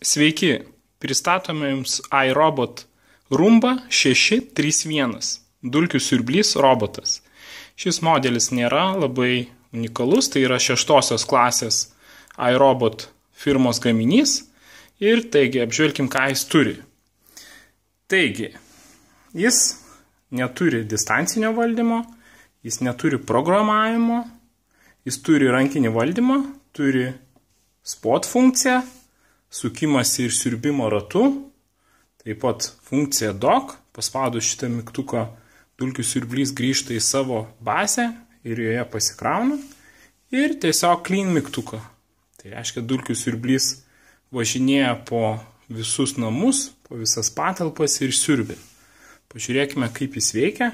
Sveiki, pristatome Jums iRobot Roomba 631 dulkių siurblys robotas. Šis modelis nėra labai unikalus, tai yra 6 klasės iRobot firmos gaminys ir taigi apžvelkim, ką jis turi. Taigi, jis neturi distancinio valdymo, jis neturi programavimo, jis turi rankinį valdymą, turi spot funkciją, sukimas ir siurbimo ratu, taip pat funkcija dock, paspaudus šitą mygtuką dulkių siurblys grįžta į savo bazę ir joje pasikrauna, ir tiesiog clean mygtuką. Tai reiškia, dulkių siurblys važinėja po visus namus, po visas patalpas ir siurbia. Pažiūrėkime, kaip jis veikia.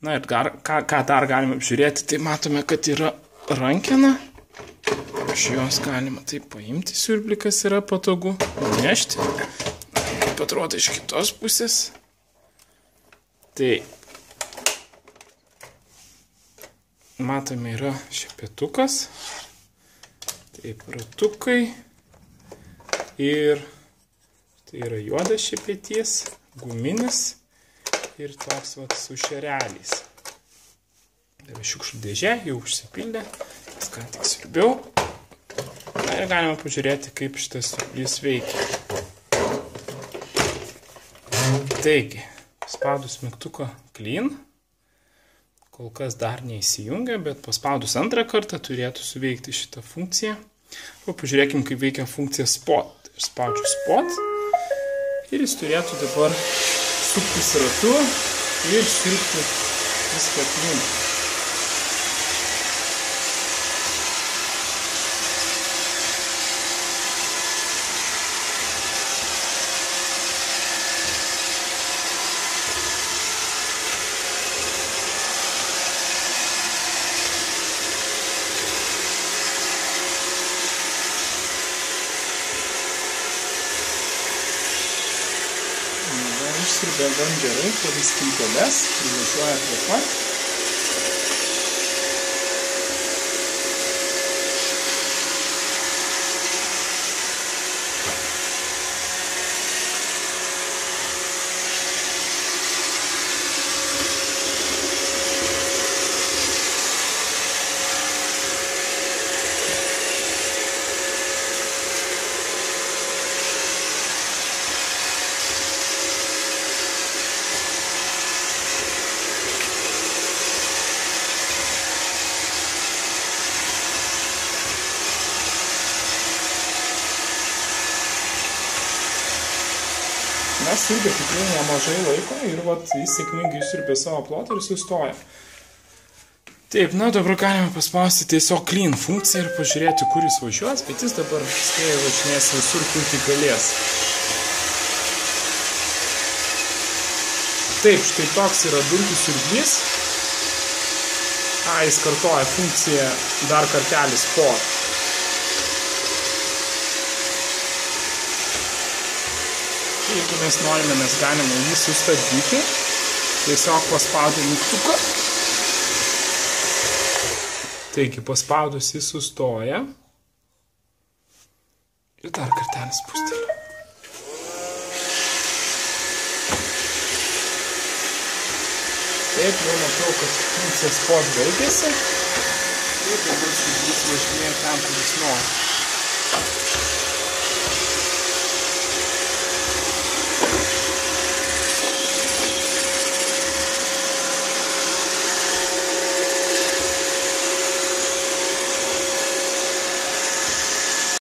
Na ir ką dar galime apžiūrėti, tai matome, kad yra rankena. Iš jos galima taip paimti siurblį, kas yra patogu, nešti. Taip atrodo iš kitos pusės. Tai matome, yra šepetukas, taip ratukai ir tai yra juodas šepetys, guminis ir toks vat su šereliais. Tai šiukšlių dėžė jau užsipildė, viską tik siurbiau. Na ir galime pažiūrėti, kaip šitas siurblys veikia. Taigi, paspaudus mygtuką clean, kol kas dar neįsijungia, bet paspaudus antrą kartą turėtų suveikti šitą funkciją. Pažiūrėkim, kaip veikia funkcija spot. Ir spaudžiu spot ir jis turėtų dabar suktis ratu ir siurbti viską clean. Išsirbė gan gerai, kelis skilteles, privažiuoja prie pat. Mes siurbė tikrai nemažai laiko ir vat jis sėkmingai siurbė savo plotą ir sustoja. Taip, na dabar galime paspausti tiesiog clean funkciją ir pažiūrėti, kur jis važiuos, bet jis dabar spėja važinės visur, kur tik galės. Taip, štai toks yra dulkių siurblys. Jis kartoja funkciją dar kartelį spot. Jeigu mes norime, mes galime jį sustabdyti. Tiesiog paspaudę mygtuką. Taigi, paspaudus jis sustoja. Ir dar kartelį spusteliu. Taip, jau matau, kad funkcija spot baigėsi. Ir dabar siurblys važinėja ten, kur jis nori.